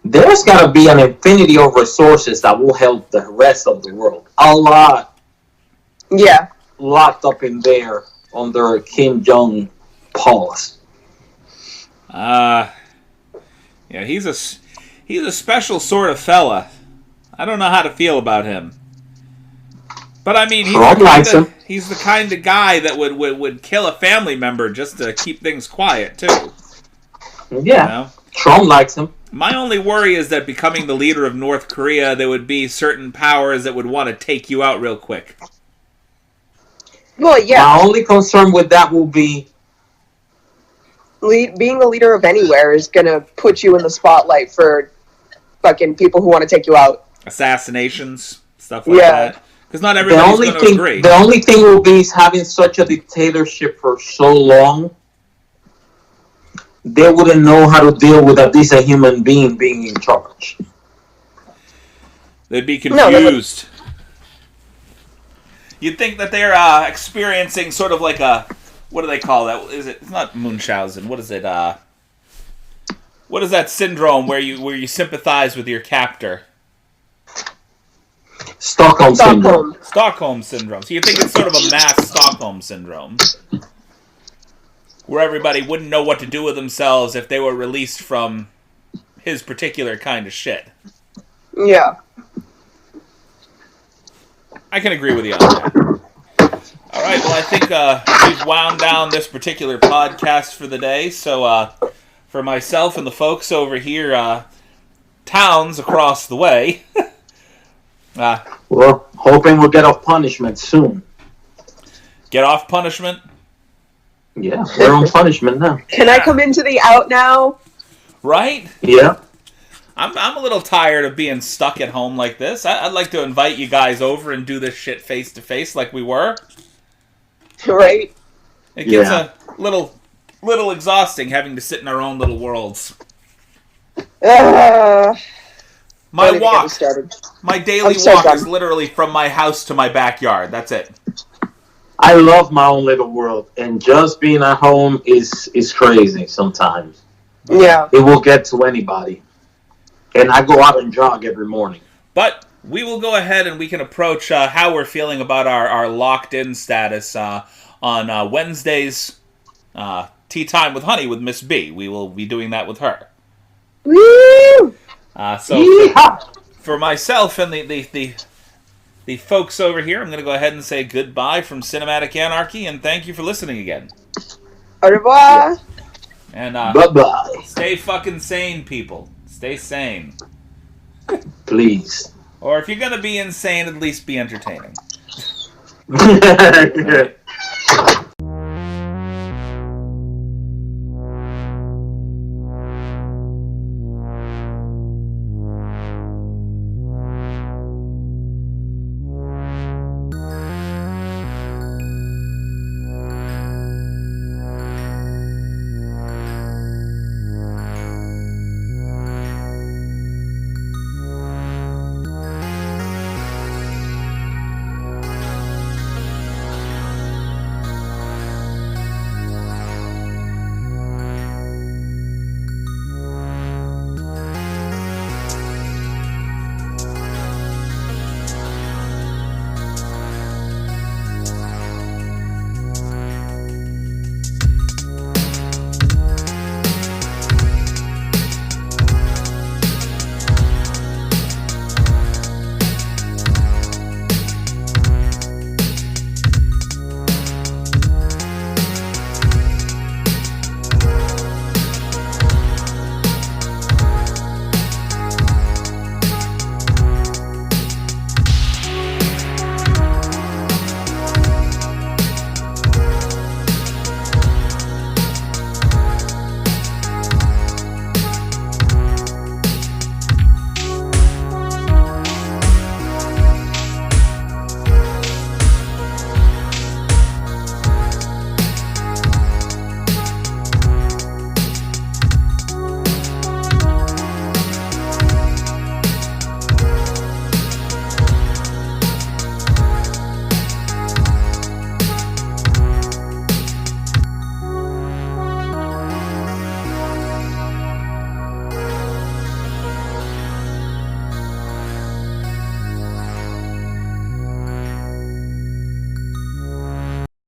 There's got to be an infinity of resources that will help the rest of the world. A lot. Yeah. Locked up in there under Kim Jong paws. Yeah, he's a special sort of fella. I don't know how to feel about him. But I mean, he's the kind of guy that would kill a family member just to keep things quiet too. Yeah, Trump likes him. My only worry is that becoming the leader of North Korea, there would be certain powers that would want to take you out real quick. Well, yeah. My only concern with that will be being a leader of anywhere is gonna put you in the spotlight for fucking people who want to take you out. Assassinations, stuff like that. Because not The everybody's only going to thing, agree. the only thing will be is having such a dictatorship for so long. They wouldn't know how to deal with a decent human being being in charge. They'd be confused. You'd think that they're experiencing sort of like a, what do they call that? Is it? It's not Munchausen. What is it? What is that syndrome where you sympathize with your captor? Stockholm syndrome. Stockholm syndrome. So you think it's sort of a mass Stockholm syndrome, where everybody wouldn't know what to do with themselves if they were released from his particular kind of shit. Yeah. I can agree with you on that. All right, well, I think we've wound down this particular podcast for the day. So for myself and the folks over here, towns across the way, we're hoping we'll get off punishment soon. Get off punishment? Yeah, we're on punishment now. Can I come into the out now? Right? Yeah. I'm a little tired of being stuck at home like this. I'd like to invite you guys over and do this shit face to face like we were. Right? It gets a little exhausting having to sit in our own little worlds. My walk, my daily walk is literally from my house to my backyard. That's it. I love my own little world, and just being at home is crazy sometimes. Yeah. It will get to anybody. And I go out and jog every morning. But we will go ahead and we can approach how we're feeling about our locked-in status on Wednesday's Tea Time with Honey with Miss B. We will be doing that with her. Woo! For myself and the folks over here, I'm going to go ahead and say goodbye from Cinematic Anarchy, and thank you for listening again. Au revoir. And bye-bye. Stay fucking sane, people. Stay sane. Please. Or if you're going to be insane, at least be entertaining. Right.